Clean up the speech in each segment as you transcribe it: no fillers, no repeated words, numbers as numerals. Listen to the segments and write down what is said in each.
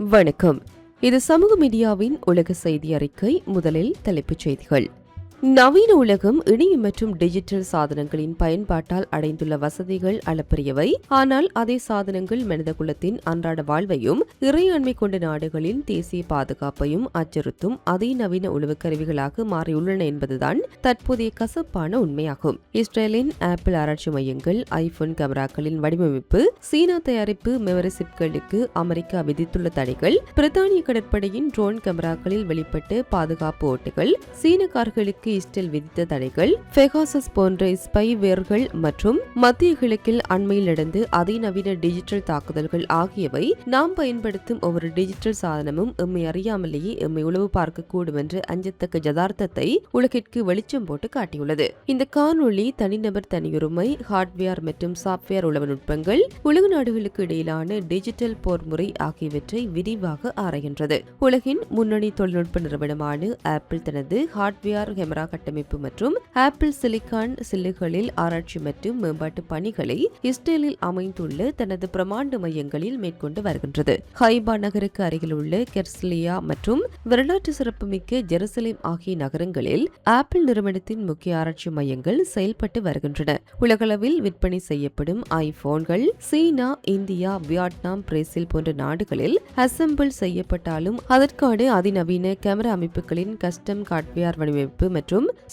வணக்கம். இது சமூக மீடியாவின் உலக செய்தி அறிக்கை. முதலில் தலைப்புச் செய்திகள். நவீன உலகம் இணையம் மற்றும் டிஜிட்டல் சாதனங்களின் பயன்பாட்டால் அடைந்துள்ள வசதிகள் அளப்பரியவை. ஆனால் அதே சாதனங்கள் மனிதகுலத்தின் அன்றாட வாழ்வையும் இறையாண்மை கொண்ட நாடுகளின் தேசிய பாதுகாப்பையும் அச்சுறுத்தும் அதிநவீன உளவுக் கருவிகளாக மாறியுள்ளன என்பதுதான் தற்போதைய கசப்பான உண்மையாகும். இஸ்ரேலின் ஆப்பிள் ஆராய்ச்சி மையங்கள் ஐபோன் கேமராக்களின் வடிவமைப்பு, சீனா தயாரிப்பு மெமரி சிப்களுக்கு அமெரிக்கா விதித்துள்ள தடைகள், பிரித்தானிய கடற்படையின் ட்ரோன் கேமராக்களில் வெளிப்பட்ட பாதுகாப்பு ஓட்டுகள், சீன கார்களுக்கு இஸ்ரேல் விதித்த தடைகள், பெகாசஸ் போன்ற ஸ்பைவேர்கள் மற்றும் மத்திய கிழக்கில் அண்மையில் நடந்து அதிநவீன டிஜிட்டல் தாக்குதல்கள் ஆகியவை நாம் பயன்படுத்தும் ஒவ்வொரு டிஜிட்டல் சாதனமும் எம்மை அறியாமலேயே எம்மை உளவு பார்க்கக்கூடும் என்ற அஞ்சத்தக்க யதார்த்தத்தை உலகிற்கு வெளிச்சம் போட்டு காட்டியுள்ளது. இந்த காணொளி தனிநபர் தனியுரிமை, ஹார்ட்வேர் மற்றும் சாப்ட்வேர் உளவு நுட்பங்கள், உலக நாடுகளுக்கு இடையிலான டிஜிட்டல் போர் முறை ஆகியவற்றை விரிவாக ஆராய்கின்றது. உலகின் முன்னணி தொழில்நுட்ப நிறுவனமான ஆப்பிள் தனது ஹார்ட்வேர் கேமரா கட்டமைப்பு மற்றும் ஆப்பிள் சிலிகான் சில்லுகளில் ஆராய்ச்சி மற்றும் மேம்பாட்டு பணிகளை இஸ்ரேலில் அமைந்துள்ள தனது பிரமாண்ட மையங்களில் மேற்கொண்டு வருகின்றது. ஹைபா நகருக்கு அருகில் உள்ள கெர்ஸ்லியா மற்றும் வரலாற்று சிறப்புமிக்க ஜெருசலேம் ஆகிய நகரங்களில் ஆப்பிள் நிறுவனத்தின் முக்கிய ஆராய்ச்சி மையங்கள் செயல்பட்டு வருகின்றன. உலகளவில் விற்பனை செய்யப்படும் ஐபோன்கள் சீனா, இந்தியா, வியட்நாம், பிரேசில் போன்ற நாடுகளில் அசெம்பிள் செய்யப்பட்டாலும் அதற்கான அதிநவீன கேமரா அமைப்புகளின் கஸ்டம் ஹார்ட்வேர் வடிவமைப்பு மற்றும்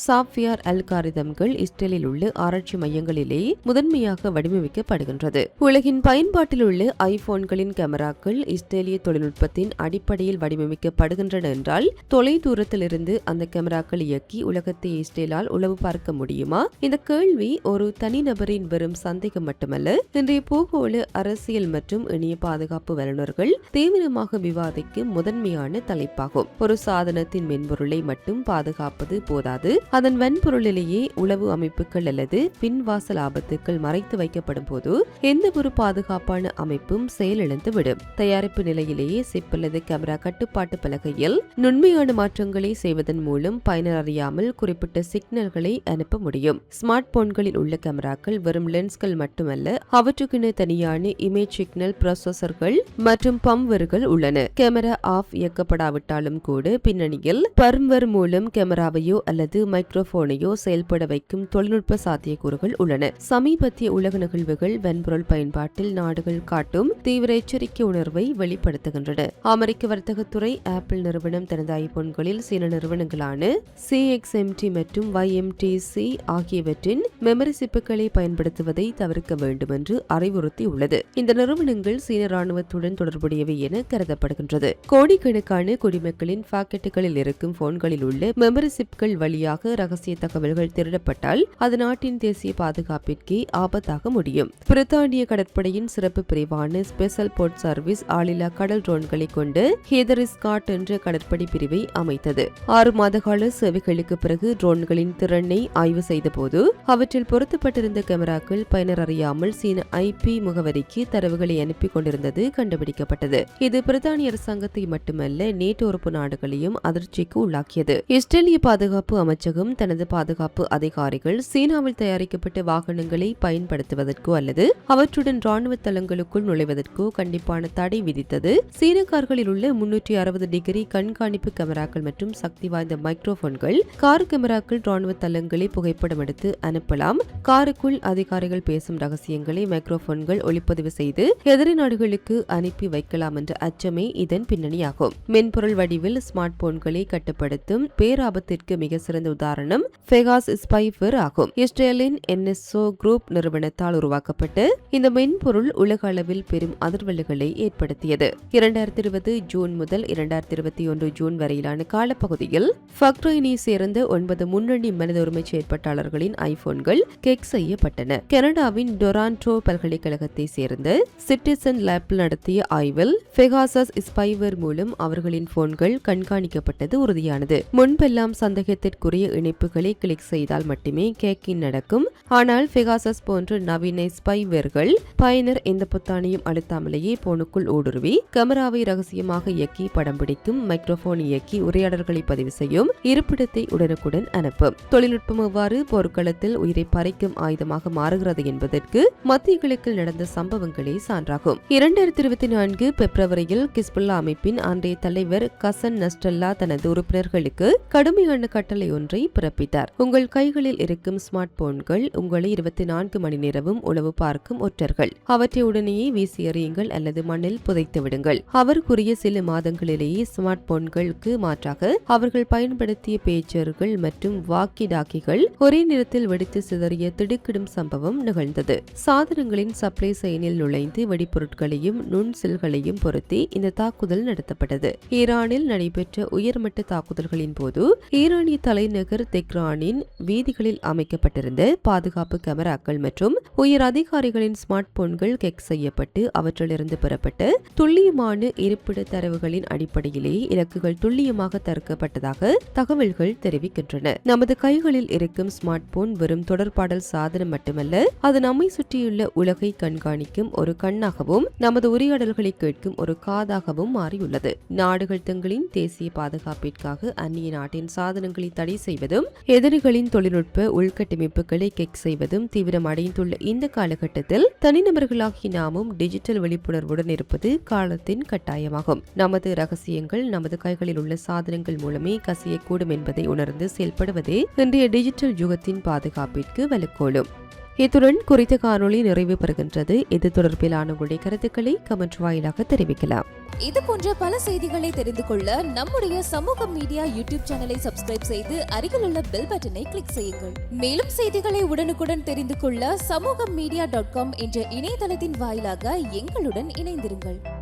சாப்ட்வேர் அல்காரிதம்கள் இஸ்ரேலில் உள்ள ஆராய்ச்சி மையங்களிலேயே முதன்மையாக வடிவமைக்கப்படுகின்றது. உலகின் பயன்பாட்டில் உள்ள ஐபோன்களின் கேமராக்கள் இஸ்ரேலிய தொழில்நுட்பத்தின் அடிப்படையில் வடிவமைக்கப்படுகின்றன என்றால், தொலை தூரத்திலிருந்து அந்த கேமராக்கள் இயக்கி உலகத்தை இஸ்ரேலால் உளவு பார்க்க முடியுமா? இந்த கேள்வி ஒரு தனிநபரின் வெறும் சந்தேகம் மட்டுமல்ல, இன்றைய பூகோள அரசியல் மற்றும் இணைய பாதுகாப்பு வல்லுநர்கள் தீவிரமாக விவாதிக்கும் முதன்மையான தலைப்பாகும். ஒரு சாதனத்தின் மென்பொருளை மட்டும் பாதுகாப்பது போதாது, அதன் வன்பொருளிலேயே உளவு அமைப்புகள் அல்லது பின்வாசல் ஆபத்துக்கள் மறைத்து வைக்கப்படும் போது எந்த ஒரு பாதுகாப்பான அமைப்பும் செயலிழந்துவிடும். தயாரிப்பு நிலையிலேயே சிப் அல்லது கேமரா கட்டுப்பாட்டு பலகையில் நுண்மையான மாற்றங்களை செய்வதன் மூலம் பயனர் அறியாமல் குறிப்பிட்ட சிக்னல்களை அனுப்ப முடியும். ஸ்மார்ட் போன்களில் உள்ள கேமராக்கள் வெறும் லென்ஸ்கள் மட்டுமல்ல, அவற்றுக்கென தனியான இமேஜ் சிக்னல் ப்ராசஸர்கள் மற்றும் பம்வர்கள் உள்ளன. கேமரா ஆஃப் இயக்கப்படாவிட்டாலும் கூட பின்னணியில் பர்ம்வர் மூலம் கேமராவையோ அல்லது மைக்ரோபோனையோ செயல்பட வைக்கும் தொழில்நுட்ப சாத்தியக்கூறுகள் உள்ளன. சமீபத்திய உலக நிகழ்வுகள் வன்பொருள் பயன்பாட்டில் நாடுகள் காட்டும் தீவிர எச்சரிக்கை உணர்வை வெளிப்படுத்துகின்றன. அமெரிக்க வர்த்தகத்துறை ஆப்பிள் நிறுவனம் தனது ஐபோன்களில் சீன நிறுவனங்களான CXMT மற்றும் YMTC ஆகியவற்றின் மெமரி சிப்புகளை பயன்படுத்துவதை தவிர்க்க வேண்டும் என்று அறிவுறுத்தியுள்ளது. இந்த நிறுவனங்கள் சீன ராணுவத்துடன் தொடர்புடையவை என கருதப்படுகின்றது. கோடிக்கணக்கான குடிமக்களின் பாக்கெட்டுகளில் இருக்கும் போன்களில் உள்ள மெமரி சிப்கள் வழியாக ரகசிய தகவல்கள் திருடப்பட்டால் அது நாட்டின் தேசிய பாதுகாப்பிற்கே ஆபத்தாக முடியும். பிரித்தானிய கடற்படையின் சிறப்பு பிரிவான ஸ்பெஷல் போர்ட் சர்வீஸ் ஆளில்லா கடல் ட்ரோன்களை கொண்டு ஹேதரிஸ்காட் என்ற கடற்படை பிரிவை அமைத்தது. 6 மாத கால சேவைகளுக்கு பிறகு ட்ரோன்களின் திறனை ஆய்வு செய்த போது அவற்றில் பொருத்தப்பட்டிருந்த கேமராக்கள் பயனர் அறியாமல் சீன IP முகவரிக்கு தரவுகளை அனுப்பி கொண்டிருந்தது கண்டுபிடிக்கப்பட்டது. இது பிரித்தானிய அரசாங்கத்தை மட்டுமல்ல, நேட்டோ உறுப்பு நாடுகளையும் அதிர்ச்சிக்கு உள்ளாக்கியது. இஸ்ரேலிய பாதுகாப்பு அமைச்சகம் தனது பாதுகாப்பு அதிகாரிகள் சீனாவில் தயாரிக்கப்பட்ட வாகனங்களை பயன்படுத்துவதற்கோ அல்லது அவற்றுடன் ராணுவ தளங்களுக்குள் நுழைவதற்கோ கண்டிப்பான தடை விதித்தது. சீன கார்களில் உள்ள 360 டிகிரி கண்காணிப்பு கேமராக்கள் மற்றும் சக்தி வாய்ந்த மைக்ரோபோன்கள், கார் கேமராக்கள் ராணுவ தளங்களை புகைப்படம் எடுத்து அனுப்பலாம். காருக்குள் அதிகாரிகள் பேசும் ரகசியங்களை மைக்ரோபோன்கள் ஒளிப்பதிவு செய்து எதிரி நாடுகளுக்கு அனுப்பி வைக்கலாம் என்ற அச்சமே இதன் பின்னணியாகும். மென்பொருள் வடிவில் ஸ்மார்ட் போன்களை கட்டுப்படுத்தும் பேராபத்திற்கு மிக சிறந்த உதாரணம் பெகாஸ் ஸ்பைவேர் ஆகும். இஸ்ரேலின் NSO குரூப் நிறுவனத்தால் உருவாக்கப்பட்ட இந்த மென்பொருள் உலக அளவில் பெரும் அதிர்வலைகளை ஏற்படுத்தியது. 2020 ஜூன் முதல் 2021 ஜூன் வரையிலான காலப்பகுதியில் பஹ்ரைனை சேர்ந்த 9 முன்னணி மனித உரிமை செயற்பாட்டாளர்களின் ஐபோன்கள் கெக் செய்யப்பட்டன. கனடாவின் டொராண்டோ பல்கலைக்கழகத்தை சேர்ந்த சிட்டிசன் லேப் நடத்திய ஆய்வில் பெகாசஸ் ஸ்பைவேர் மூலம் அவர்களின் போன்கள் கண்காணிக்கப்பட்டது உறுதியானது. முன்பெல்லாம் சந்தேகத்திற்கு விருப்பத்திற்குரிய இணைப்புகளை கிளிக் செய்தால் மட்டுமே கேக்கிங் நடக்கும். ஆனால் பெகாசஸ் போன்ற நவீன ஸ்பைவேர்கள் பயனர் எந்த பொத்தானையும் அழுத்தாமலேயே போனுக்குள் ஊடுருவி கேமராவை ரகசியமாக இயக்கி படம் பிடிக்கும், மைக்ரோபோன் இயக்கி உரையாடல்களை பதிவு செய்யும், இருப்பிடத்தை உடனுக்குடன் அனுப்பும். தொழில்நுட்பம் எவ்வாறு போர்க்களத்தில் உயிரை பறிக்கும் ஆயுதமாக மாறுகிறது என்பதற்கு மத்திய கிழக்கில் நடந்த சம்பவங்களே சான்றாகும். 2024 பிப்ரவரியில் கிஸ்புல்லா அமைப்பின் அன்றைய தலைவர் கசன் நஸ்ரல்லா தனது உறுப்பினர்களுக்கு கடுமையான கட்டளை ஒன்றை பிறப்பித்தார். உங்கள் கைகளில் இருக்கும் ஸ்மார்ட் போன்கள் உங்களை 24 மணி நேரமும் உளவு பார்க்கும் ஒற்றர்கள். அவற்றை உடனேயே வீசி எறியுங்கள் அல்லது மண்ணில் புதைத்து விடுங்கள். அவர் கூறிய சில மாதங்களிலேயே ஸ்மார்ட் போன்களுக்கு மாற்றாக அவர்கள் பயன்படுத்திய பேச்சர்கள் மற்றும் வாக்கி டாக்கிகள் ஒரே நேரத்தில் வெடித்து சிதறிய திடுக்கிடும் சம்பவம் நிகழ்ந்தது. சாதனங்களின் சப்ளை செயினில் நுழைந்து வெடிப்பொருட்களையும் நுண்சில்களையும் பொருத்தி இந்த தாக்குதல் நடத்தப்பட்டது. ஈரானில் நடைபெற்ற உயர்மட்ட தாக்குதல்களின் போது ஈரானிய தலைநகர் தெஹ்ரானின் வீதிகளில் அமைக்கப்பட்டிருந்த பாதுகாப்பு கேமராக்கள் மற்றும் உயர் அதிகாரிகளின் ஸ்மார்ட் போன்கள் ஹேக் செய்யப்பட்டு அவற்றிலிருந்து பெறப்பட்ட துல்லியமான இருப்பிட தரவுகளின் அடிப்படையிலேயே இலக்குகள் துல்லியமாக தடுக்கப்பட்டதாக தகவல்கள் தெரிவிக்கின்றன. நமது கைகளில் இருக்கும் ஸ்மார்ட் போன் வெறும் தொடர்பாடல் சாதனம் மட்டுமல்ல, அது நம்மை சுற்றியுள்ள உலகை கண்காணிக்கும் ஒரு கண்ணாகவும் நமது உரையாடல்களை கேட்கும் ஒரு காதாகவும் மாறியுள்ளது. நாடுகள் தங்களின் தேசிய பாதுகாப்பிற்காக அந்நிய நாட்டின் சாதனங்களை தடை செய்வதும் எதிரிகளின் தொழில்நுட்ப உள்கட்டமைப்புகளை ஹேக் செய்வதும் தீவிரம் அடைந்துள்ள இந்த காலகட்டத்தில் தனிநபர்களாகி நாமும் டிஜிட்டல் விழிப்புணர்வுடன் இருப்பது காலத்தின் கட்டாயமாகும். நமது ரகசியங்கள் நமது கைகளில் உள்ள சாதனங்கள் மூலமே கசியக்கூடும் என்பதை உணர்ந்து செயல்படுவதே இன்றைய டிஜிட்டல் யுகத்தின் பாதுகாப்பிற்கு வலுக்கோலும். இத்துடன் குறித்த காணொளி நிறைவு பெறுகின்றது. இது தொடர்பிலான உங்களுடைய கருத்துக்களை கமெண்ட் வாயிலாக தெரிவிக்கலாம். இது போன்ற பல செய்திகளை தெரிந்து கொள்ள நம்முடைய சமூக மீடியா யூடியூப் சேனலை சப்ஸ்கிரைப் செய்து அருகிலுள்ள பெல் பட்டனை கிளிக் செய்யுங்கள். மேலும் செய்திகளை உடனுக்குடன் தெரிந்து கொள்ள சமூகமீடியா.com என்ற இணையதளத்தின் வாயிலாக எங்களுடன் இணைந்திருங்கள்.